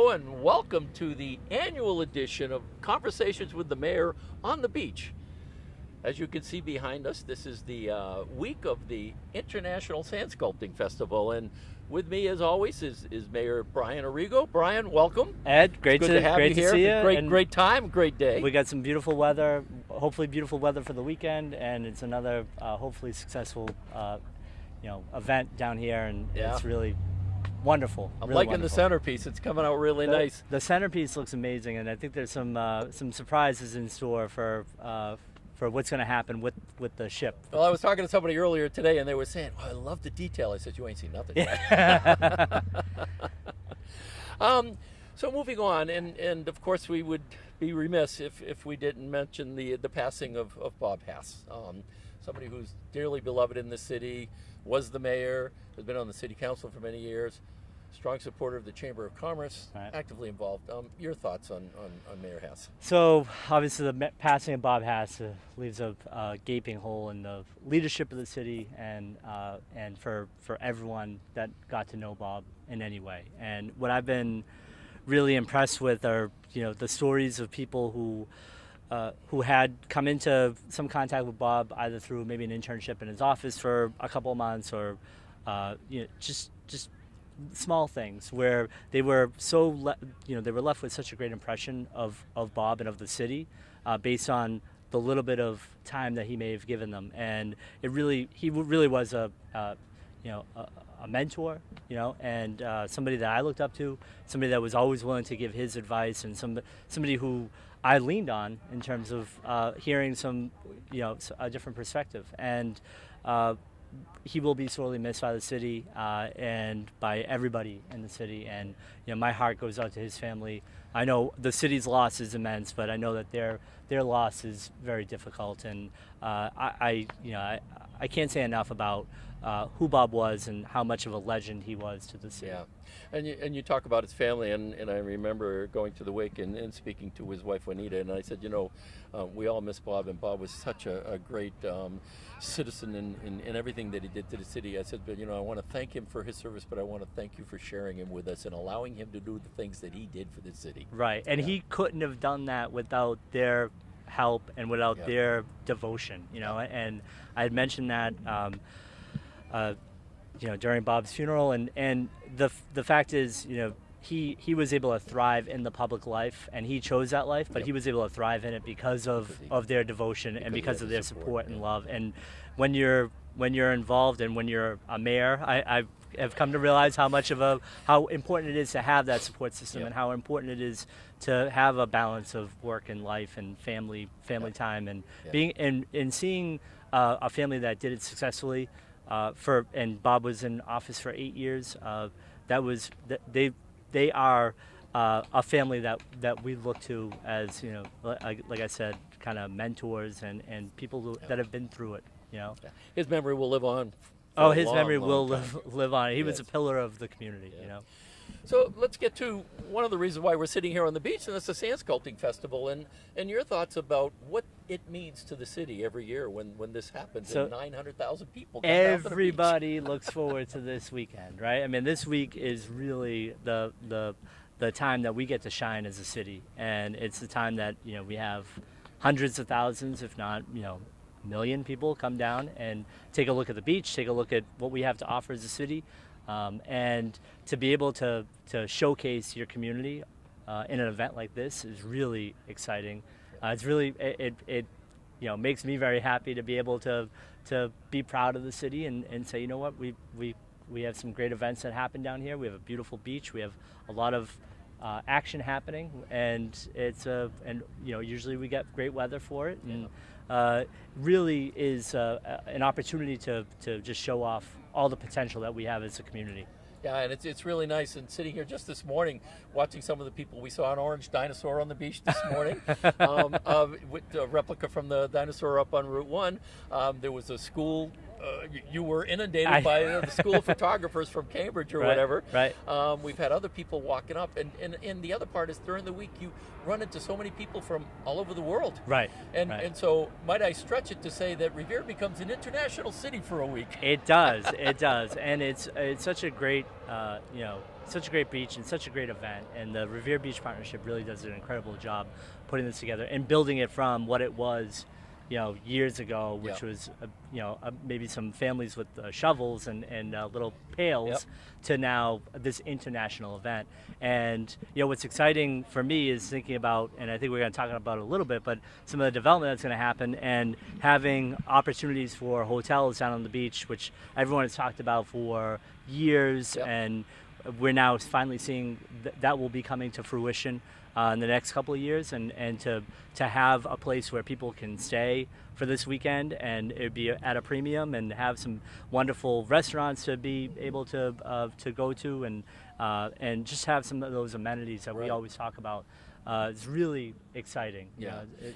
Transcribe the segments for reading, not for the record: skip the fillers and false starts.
Hello and welcome to the annual edition of Conversations with the Mayor on the Beach. As you can see behind us, this is the week of the International Sand Sculpting Festival, and with me, as always, is Mayor Brian Arrigo. Brian, welcome. Ed, great it's good to have you here. See you. Great time, great day. We got some beautiful weather, hopefully beautiful weather for the weekend, and it's another hopefully successful event down here, and it's really wonderful. I'm really liking wonderful. the centerpiece. It's coming out really nice. The centerpiece looks amazing, and I think there's some surprises in store for what's going to happen with the ship. Well, I was talking to somebody earlier today, and they were saying, "Oh, I love the detail." I said, "You ain't seen nothing yet." So moving on, and of course we would be remiss if we didn't mention the passing of Bob Hass, somebody who's dearly beloved in the city, was the mayor, has been on the city council for many years, strong supporter of the Chamber of Commerce, right. Actively involved. Your thoughts on Mayor Hass? So obviously the passing of Bob Hass leaves a gaping hole in the leadership of the city and for everyone that got to know Bob in any way. And what I've been really impressed with are the stories of people who had come into some contact with Bob either through maybe an internship in his office for a couple of months or just small things where they were they were left with such a great impression of Bob and of the city based on the little bit of time that he may have given them. And he really was a mentor, and somebody that I looked up to, somebody that was always willing to give his advice, and somebody who I leaned on in terms of hearing a different perspective. And he will be sorely missed by the city and by everybody in the city. And my heart goes out to his family. I know the city's loss is immense, but I know that their loss is very difficult. And I can't say enough about who Bob was and how much of a legend he was to the city. Yeah, and you talk about his family, and I remember going to the wake and speaking to his wife Juanita, and I said, we all miss Bob, and Bob was such a great citizen in everything that he did to the city. I said, but I want to thank him for his service, but I want to thank you for sharing him with us and allowing him to do the things that he did for the city. Right, and he couldn't have done that without their help and without their devotion, and I had mentioned that during Bob's funeral, and the fact is, he was able to thrive in the public life, and he chose that life, but he was able to thrive in it because of their devotion and because of their support and love. And when you're involved and when you're a mayor, I have come to realize how important it is to have that support system and how important it is to have a balance of work and life and family time and being and seeing a family that did it successfully. And Bob was in office for 8 years. They are a family that we look to as like I said, kind of mentors and people that have been through it. His memory will live on. His memory will live on. He was a pillar of the community. So let's get to one of the reasons why we're sitting here on the beach, and that's the Sand Sculpting Festival, and your thoughts about what it means to the city every year when this happens, and 900,000 people come down to the everybody looks forward to this weekend, right? I mean, this week is really the time that we get to shine as a city, and it's the time that we have hundreds of thousands, if not million people come down and take a look at the beach, take a look at what we have to offer as a city. And to be able to showcase your community in an event like this is really exciting. It's really it makes me very happy to be able to be proud of the city and say, what, we have some great events that happen down here. We have a beautiful beach. We have a lot of action happening, and usually we get great weather for it. And really is an opportunity to just show off all the potential that we have as a community. Yeah, and it's really nice. And sitting here just this morning, watching some of the people, we saw an orange dinosaur on the beach this morning, with a replica from the dinosaur up on Route 1. There was a school you were inundated by the school of photographers from Cambridge or Right, whatever. right. We've had other people walking up, and the other part is during the week you run into so many people from all over the world. Right. And right. and so might I stretch it to say that Revere becomes an international city for a week? It does, and it's such a great such a great beach and such a great event, and the Revere Beach Partnership really does an incredible job putting this together and building it from what it was, years ago, which was maybe some families with shovels and little pails, to now this international event. And what's exciting for me is thinking about, and I think we're going to talk about it a little bit, but some of the development that's going to happen and having opportunities for hotels down on the beach, which everyone has talked about for years, and we're now finally seeing that will be coming to fruition in the next couple of years, and to have a place where people can stay for this weekend, and it would be at a premium, and have some wonderful restaurants to be able to go to, and just have some of those amenities that we always talk about. It's really exciting.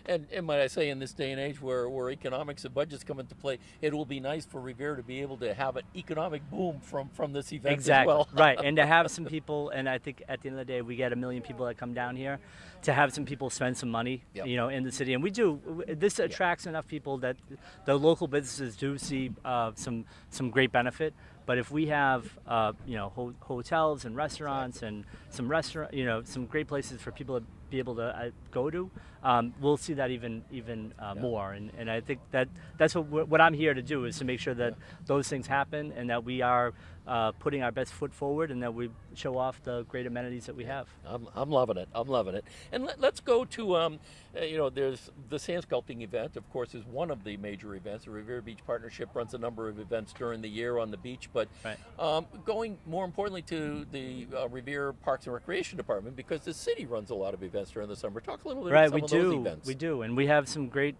And might I say, in this day and age where economics and budgets come into play, it will be nice for Revere to be able to have an economic boom from this event as well. Right, and to have some people, and I think at the end of the day, we get 1 million people that come down here, to have some people spend some money, in the city. And we do, this attracts enough people that the local businesses do see some great benefit. But if we have, hotels and restaurants and some great places for people to be able to go to, we'll see that even more. And I think that's what I'm here to do, is to make sure that those things happen, and that we are putting our best foot forward, and that we show off the great amenities that we have. I'm loving it. I'm loving it. And let's go to, there's the sand sculpting event, of course, is one of the major events. The Revere Beach Partnership runs a number of events during the year on the beach, but going more importantly to the Revere Parks and Recreation Department, because the city runs a lot of events during the summer. Talk a little bit about some of those events. We do, and we have some great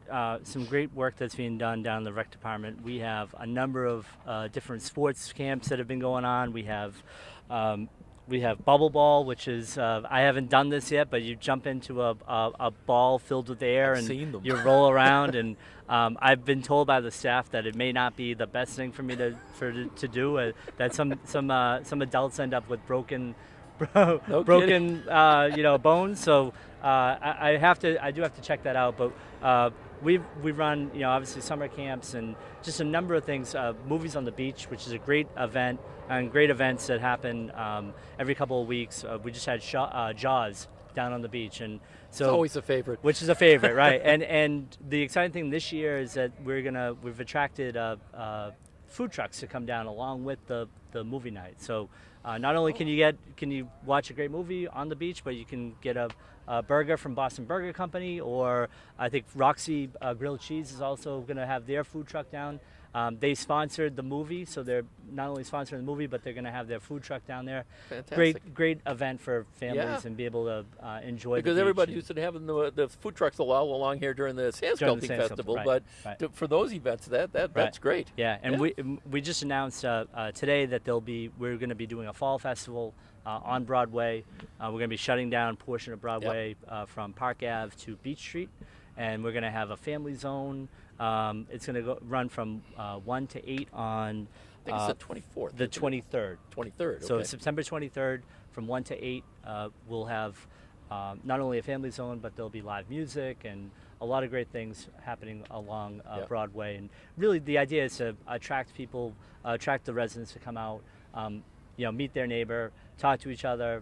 work that's being done down in the rec department. We have a number of different sports camps that have been going on. We have bubble ball, which is I haven't done this yet, but you jump into a ball filled with air, and you roll around. And I've been told by the staff that it may not be the best thing for me to do. That some adults end up with broken bones. So I do have to check that out. But we run obviously summer camps and just a number of things. Movies on the Beach, which is a great event, and great events that happen every couple of weeks. We just had Jaws down on the beach, and so it's always a favorite. Which is a favorite, right? And the exciting thing this year is that we've attracted food trucks to come down along with the movie night. So not only can you watch a great movie on the beach, but you can get a burger from Boston Burger Company, or I think Roxy Grilled Cheese is also going to have their food truck down. They sponsored the movie, so they're not only sponsoring the movie, but they're going to have their food truck down there. Fantastic. Great event for families and be able to enjoy. Because everybody used to have the food trucks along here during the sand sculpting festival, but for those events, that's great. Yeah, and we just announced today that we're going to be doing a fall festival on Broadway. We're going to be shutting down a portion of Broadway from Park Ave to Beach Street, and we're going to have a family zone. It's going to run from 1 to 8 on I think it's the 24th. The 23rd. 23rd, okay. So September 23rd from 1 to 8, we'll have not only a family zone, but there'll be live music and a lot of great things happening along Broadway. And really the idea is to attract people, attract the residents to come out, meet their neighbor, talk to each other,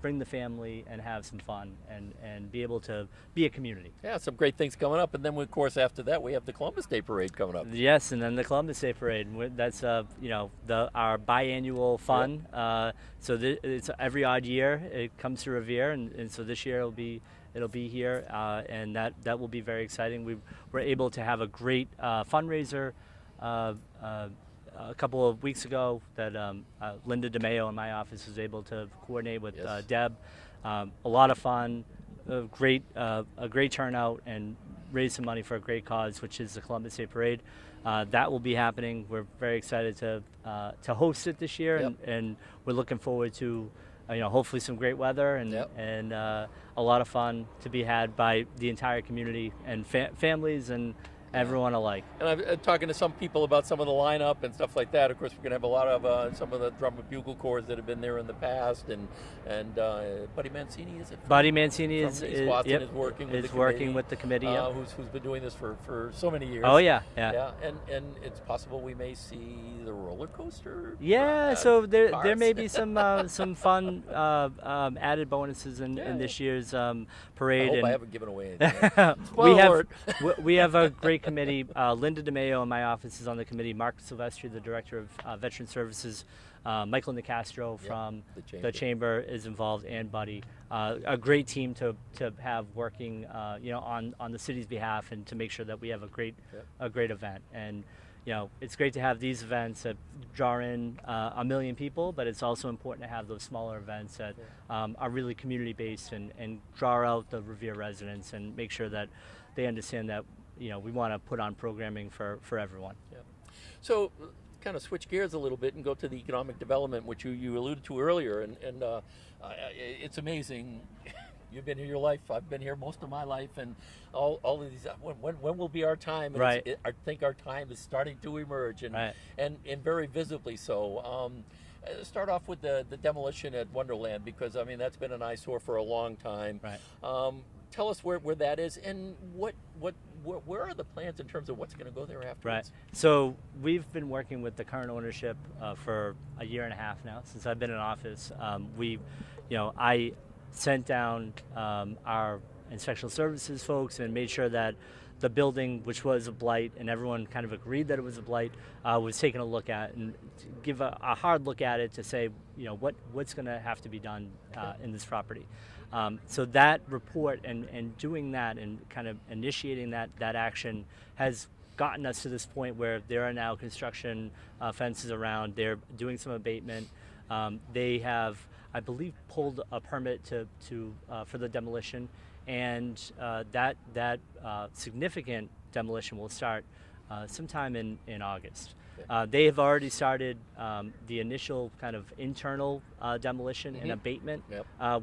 bring the family, and have some fun, and be able to be a community. Yeah, some great things coming up. And then, of course, after that, we have the Columbus Day Parade coming up. Yes, and then the Columbus Day Parade. That's our biannual fun. So it's every odd year. It comes to Revere, and so this year it'll be here, and that will be very exciting. We're able to have a great fundraiser a couple of weeks ago that Linda DeMayo in my office was able to coordinate with Deb. A lot of fun, a great turnout, and raise some money for a great cause, which is the Columbus Day Parade. That will be happening. We're very excited to host it this year, and we're looking forward to hopefully some great weather and a lot of fun to be had by the entire community and families and everyone alike. And I'm talking to some people about some of the lineup and stuff like that. Of course, we're going to have a lot of some of the drum and bugle corps that have been there in the past, and Buddy Mancini, is it? Buddy Mancini from is East Boston, yep, is working with is the working committee, with the committee. Yep. who's been doing this for so many years. Oh yeah. Yeah, and it's possible we may see the roller coaster. Yeah, so there cars. may be some fun added bonuses in this year's parade. I hope and I haven't given away anything. we Spoiler have alert. we have a great committee. Linda DeMayo in my office is on the committee. Mark Silvestri, the director of Veteran Services. Michael Nicastro from the chamber is involved, and Buddy. A great team to have working, on the city's behalf, and to make sure that we have a great event. And it's great to have these events that draw in 1 million people, but it's also important to have those smaller events that are really community-based and draw out the Revere residents and make sure that they understand that we want to put on programming for everyone. Yeah. So, kind of switch gears a little bit and go to the economic development, which you alluded to earlier, and it's amazing. You've been here your life. I've been here most of my life, and all of these. When will be our time? And right. I think our time is starting to emerge, and right. and very visibly so. Start off with the demolition at Wonderland, because I mean that's been an eyesore for a long time. Right. Tell us where that is, and where are the plans in terms of what's going to go there afterwards? Right. So we've been working with the current ownership for a year and a half now since I've been in office. I sent down our inspectional services folks and made sure that the building, which was a blight, and everyone kind of agreed that it was a blight, was taken a look at and give a hard look at it to say, what's going to have to be done in this property. So that report and doing that and kind of initiating that action has gotten us to this point where there are now construction fences around. They're doing some abatement. They have, I believe, pulled a permit for the demolition, and that significant demolition will start sometime in August. They have already started the initial kind of internal demolition and abatement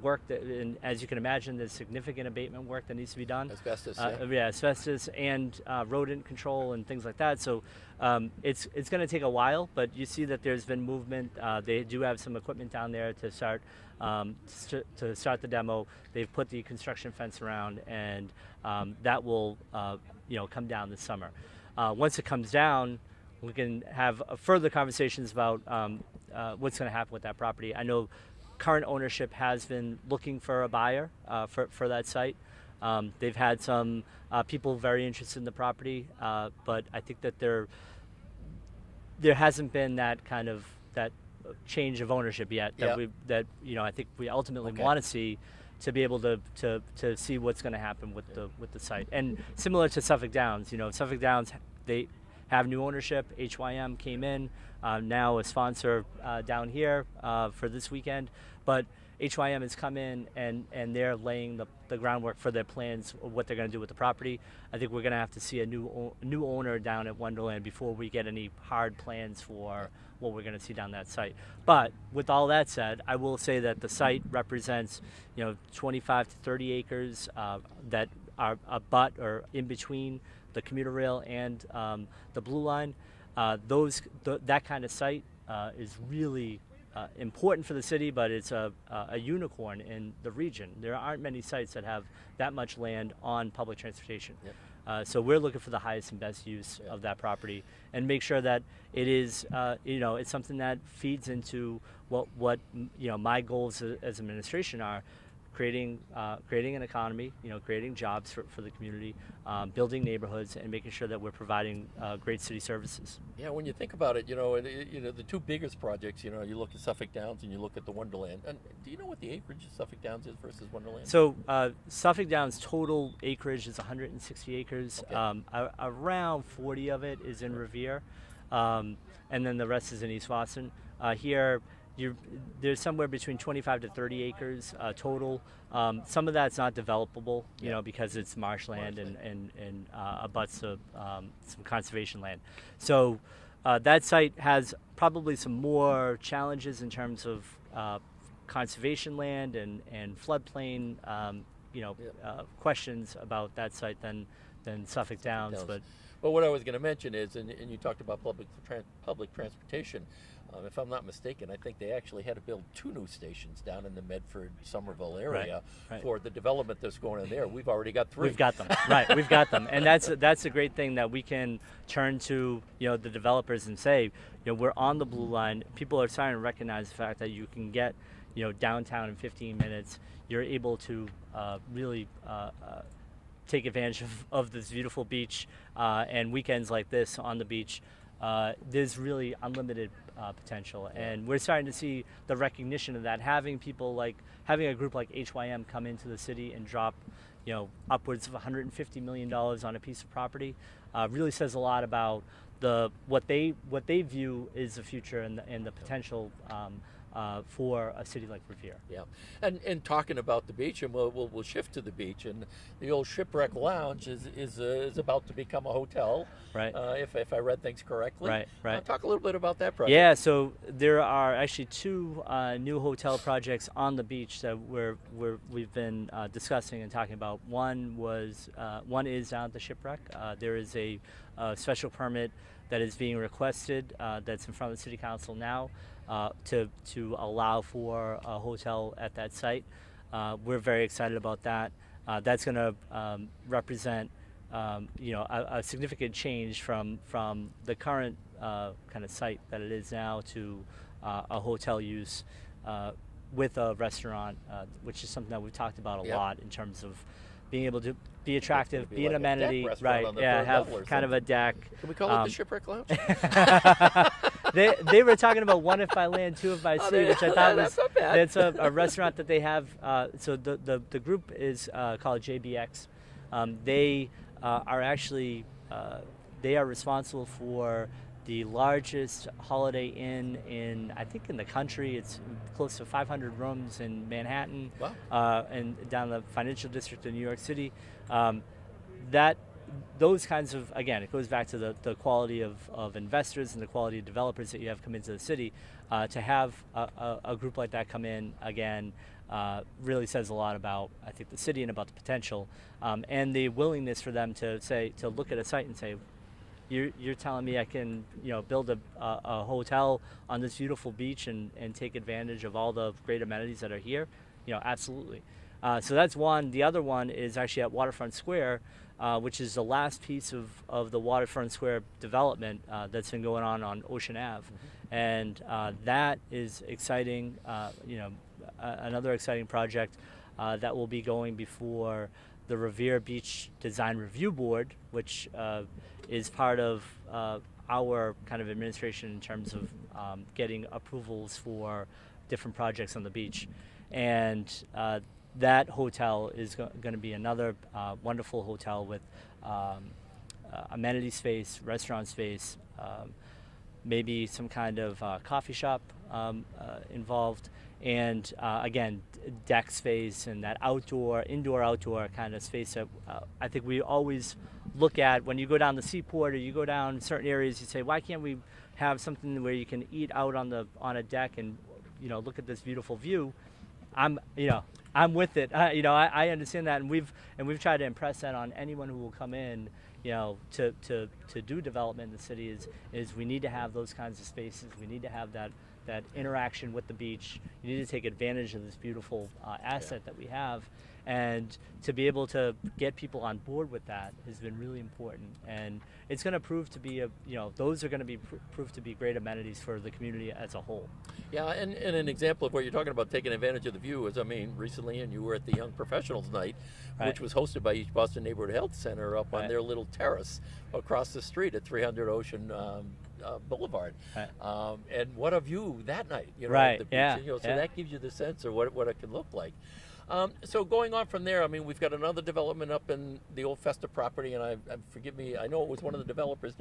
work. And as you can imagine, there's significant abatement work that needs to be done. Asbestos, asbestos and rodent control and things like that. So it's going to take a while, but you see that there's been movement. They do have some equipment down there to start the demo. They've put the construction fence around, and that will come down this summer. Once it comes down, we can have further conversations about what's going to happen with that property. I know current ownership has been looking for a buyer for that site. They've had some people very interested in the property, but I think that there hasn't been that kind of that change of ownership yet. I think we ultimately want to see, to be able to see what's going to happen with the site. And similar to Suffolk Downs, Suffolk Downs, they have new ownership. HYM came in, now a sponsor down here for this weekend. But HYM has come in and they're laying the groundwork for their plans of what they're going to do with the property. I think we're going to have to see a new owner down at Wonderland before we get any hard plans for what we're going to see down that site. But with all that said, I will say that the site represents 25 to 30 acres that are abut or in between the commuter rail and the Blue Line. That kind of site is really important for the city, but it's a unicorn in the region. There aren't many sites that have that much land on public transportation. So we're looking for the highest and best use of that property and make sure that it is, it's something that feeds into what my goals as administration are. Creating an economy, creating jobs for the community, building neighborhoods, and making sure that we're providing great city services. Yeah, when you think about it, the two biggest projects, you look at Suffolk Downs and you look at the Wonderland. And do you know what the acreage of Suffolk Downs is versus Wonderland? So Suffolk Downs total acreage is 160 acres. Okay. Around 40 of it is in Revere, and then the rest is in East Boston. Here, there's somewhere between 25 to 30 acres total. Some of that's not developable, because it's marshland and abuts some conservation land. So that site has probably some more challenges in terms of conservation land and floodplain, questions about that site than than Suffolk Downs, but Well, what I was going to mention is, and you talked about public transportation. If I'm not mistaken, I think they actually had to build 2 new stations down in the Medford, Somerville area right. for the development that's going on there. We've already got 3. We've got them, right? We've got them, and that's a great thing that we can turn to, the developers and say, we're on the blue line. People are starting to recognize the fact that you can get, downtown in 15 minutes. You're able to really take advantage of this beautiful beach, and weekends like this on the beach. There's really unlimited potential, and we're starting to see the recognition of that. Having a group like HYM come into the city and drop, upwards of $150 million on a piece of property, really says a lot about what they view is the future and the potential for a city like Revere. Yeah, and talking about the beach, and we'll shift to the beach, and the old Shipwreck Lounge is about to become a hotel, right? If I read things correctly, right. Talk a little bit about that project. Yeah, so there are actually 2 new hotel projects on the beach that we've been discussing and talking about. One is down at the Shipwreck. There is a special permit that is being requested that's in front of the City Council now. To allow for a hotel at that site. We're very excited about that. That's going to represent a significant change from the current kind of site that it is now to a hotel use with a restaurant, which is something that we've talked about a lot in terms of being able to be attractive, be an amenity, right? Yeah, have kind of a deck. Can we call it the Shipwreck Lounge? They were talking about 1 if I land, 2 if I sea, which I thought was not bad. It's a restaurant that they have. So the group is called JBX. They are actually they are responsible for the largest Holiday Inn in the country. It's close to 500 rooms in Manhattan. Wow. And down the financial district of New York City. Those kinds of, again, it goes back to the quality of investors and the quality of developers that you have come into the city. To have a group like that come in, again, really says a lot about, I think, the city and about the potential, and the willingness for them to look at a site and say, you're telling me I can, build a hotel on this beautiful beach and take advantage of all the great amenities that are here? Absolutely. So that's one. The other one is actually at Waterfront Square, which is the last piece of the Waterfront Square development that's been going on Ocean Ave. Mm-hmm. And that is exciting, another exciting project that will be going before the Revere Beach Design Review Board, which is part of our kind of administration in terms of getting approvals for different projects on the beach. And that hotel is going to be another wonderful hotel with amenity space, restaurant space, maybe some kind of coffee shop involved, and again, deck space and that indoor-outdoor kind of space that I think we always look at when you go down the seaport or you go down certain areas. You say, why can't we have something where you can eat out on a deck and look at this beautiful view? I'm with it. I understand that, and we've tried to impress that on anyone who will come in. To do development in the city is we need to have those kinds of spaces. We need to have that interaction with the beach. You need to take advantage of this beautiful asset that we have, and to be able to get people on board with that has been really important. And it's going to prove to be those are going to be prove to be great amenities for the community as a whole. Yeah, and an example of what you're talking about taking advantage of the view is, recently, and you were at the Young Professionals Night, which was hosted by East Boston Neighborhood Health Center up on their little terrace across the street at 300 Ocean Boulevard. Right. And what a view that night, right. the beach. So that gives you the sense of what it can look like. So going on from there, we've got another development up in the old Festa property, and forgive me, I know it was one of the developers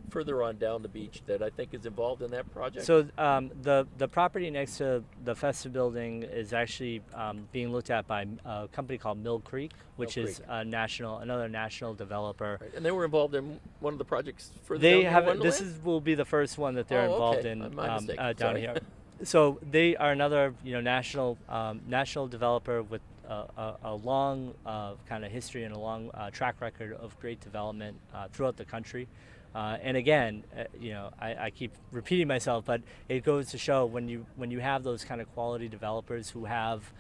further on down the beach that I think is involved in that project. So the property next to the Festa building is actually being looked at by a company called Mill Creek, which is another national developer. Right. And they were involved in one of the projects further They down have Wonderland? this will be the first one that they're involved in My mistake. down Sorry. here. So they are another national developer with a long kind of history and a long track record of great development throughout the country. And again, I keep repeating myself, but it goes to show when you have those kind of quality developers who have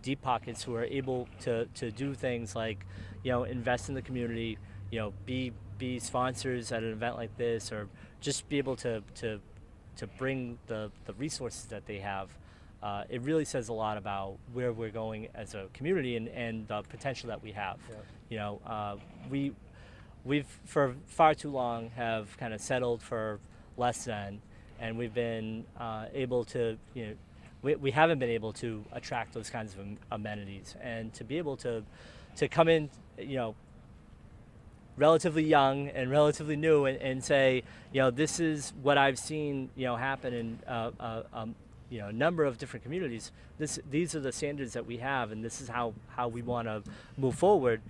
deep pockets, who are able to do things like, invest in the community, be sponsors at an event like this, or just be able to bring the resources that they have. It really says a lot about where we're going as a community and the potential that we have. Yeah. We've for far too long have kind of settled for less than, and we've been able to, we haven't been able to attract those kinds of amenities, and to be able to come in, relatively young and relatively new, and say, this is what I've seen, happen in a number of different communities. These are the standards that we have, and this is how we want to move forward.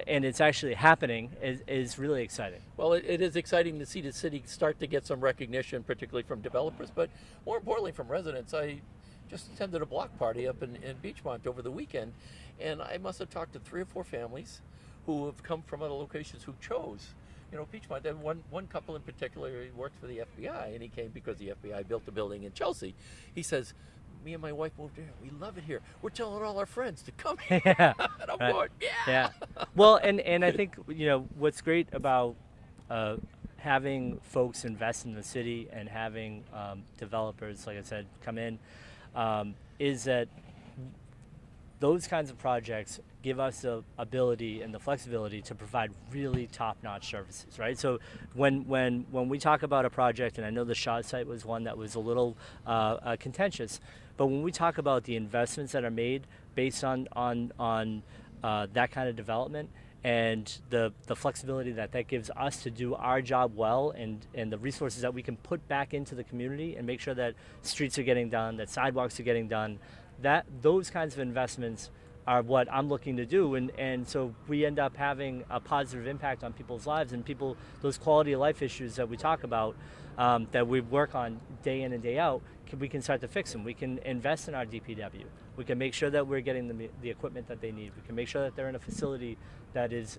And it's actually happening is really exciting. Well, it is exciting to see the city start to get some recognition, particularly from developers, but more importantly from residents. I just attended a block party up in Beachmont over the weekend, and I must have talked to 3 or 4 families who have come from other locations who chose, Beachmont. And one couple in particular, he worked for the FBI, and he came because the FBI built a building in Chelsea. He says, me and my wife moved here. We love it here. We're telling all our friends to come here. Yeah. And I'm going, Yeah. Well, and I think, what's great about having folks invest in the city and having developers, like I said, come in, is that those kinds of projects give us the ability and the flexibility to provide really top-notch services, right? So when we talk about a project, and I know the Shaw site was one that was a little contentious, but when we talk about the investments that are made based on that kind of development, and the flexibility that gives us to do our job well, and the resources that we can put back into the community and make sure that streets are getting done, that sidewalks are getting done, those kinds of investments are what I'm looking to do, and so we end up having a positive impact on people's lives, and those quality of life issues that we talk about, that we work on day in and day out, we can start to fix them. We can invest in our DPW. We can make sure that we're getting the equipment that they need. We can make sure that they're in a facility that is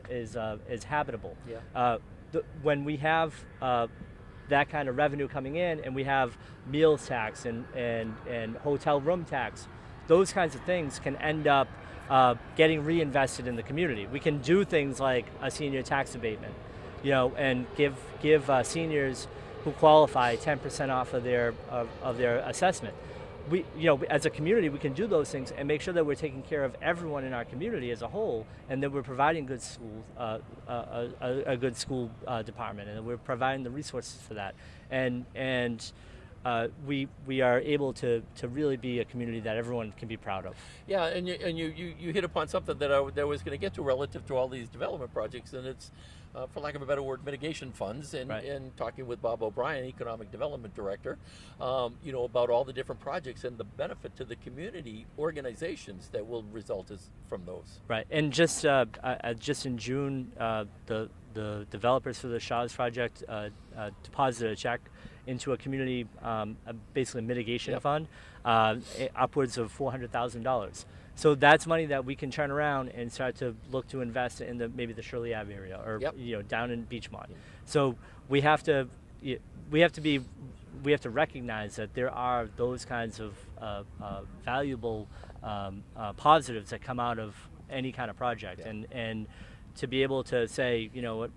habitable. Yeah. When we have that kind of revenue coming in, and we have meals tax and hotel room tax, those kinds of things can end up getting reinvested in the community. We can do things like a senior tax abatement, and give seniors who qualify 10% off of their assessment. We, as a community, we can do those things and make sure that we're taking care of everyone in our community as a whole, and that we're providing good schools, a good school department, and that we're providing the resources for that, and we are able to really be a community that everyone can be proud of. Yeah, and you hit upon something that I was going to get to relative to all these development projects, and it's, for lack of a better word, mitigation funds. And, right. and talking with Bob O'Brien, Economic Development Director, about all the different projects and the benefit to the community organizations that will result from those. Right, and just in June, the developers for the Shaw's project deposited a check into a community, basically mitigation Yep. fund, upwards of $400,000. So that's money that we can turn around and start to look to invest in maybe the Shirley Ave area, or Yep. Down in Beachmont. So we have to recognize that there are those kinds of valuable positives that come out of any kind of project, Yeah. and to be able to say,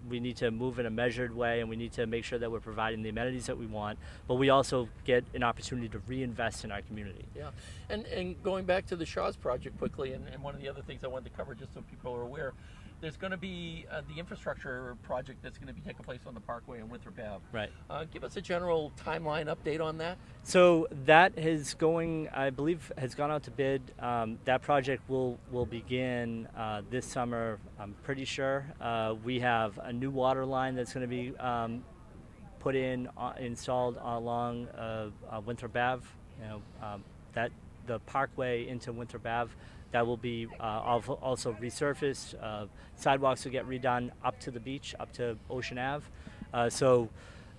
we need to move in a measured way, and we need to make sure that we're providing the amenities that we want, but we also get an opportunity to reinvest in our community. Yeah, and going back to the Shaw's project quickly, and one of the other things I wanted to cover, just so people are aware, there's going to be the infrastructure project that's going to be taking place on the Parkway in Winthrop Ave. Right. Give us a general timeline update on that. So that I believe, has gone out to bid. That project will begin this summer, I'm pretty sure. We have a new water line that's going to be installed along Winthrop Ave. That the Parkway into Winthrop Ave, that will be also resurfaced. Sidewalks will get redone up to the beach, up to Ocean Ave. So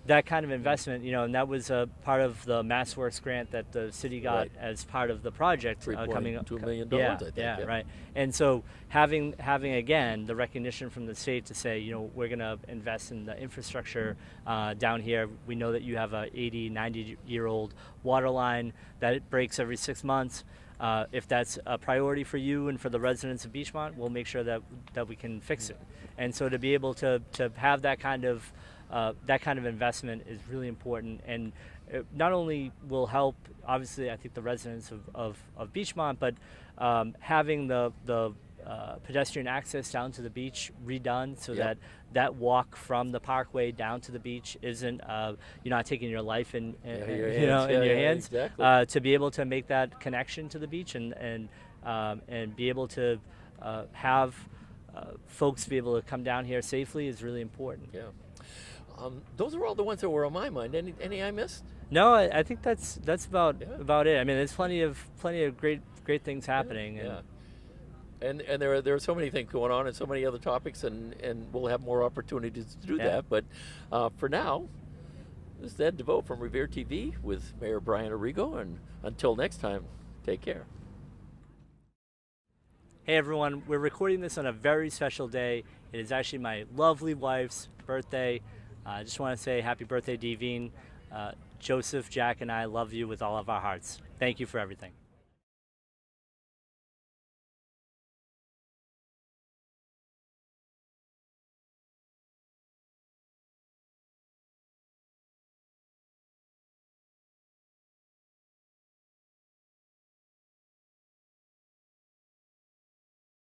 that kind of investment, and that was a part of the MassWorks grant that the city got Right. as part of the project coming up. $3.2 million, Yeah, I think. yeah, right. And so having again the recognition from the state to say, we're going to invest in the infrastructure down here. We know that you have a 80, 90-year-old water line that it breaks every 6 months. If that's a priority for you and for the residents of Beachmont, we'll make sure that we can fix it. And so to be able to have that kind of investment is really important, and it not only will help, obviously, I think the residents of Beachmont, but having the pedestrian access down to the beach redone so Yep. that walk from the parkway down to the beach isn't you're not taking your life in Your in hands. your Yeah, hands. exactly. To be able to make that connection to the beach and be able to have folks be able to come down here safely is really important. Yeah. Those are all the ones that were on my mind. Any I missed? No, I think that's about Yeah. it. I mean, there's plenty of great things happening. Yeah. And there are so many things going on and so many other topics, and we'll have more opportunities to do Yeah. that. But for now, this is Ed DeVoe from Revere TV with Mayor Brian Arrigo, and until next time, take care. Hey everyone, we're recording this on a very special day. It is actually my lovely wife's birthday. I just want to say happy birthday, Devine. Joseph, Jack, and I love you with all of our hearts. Thank you for everything.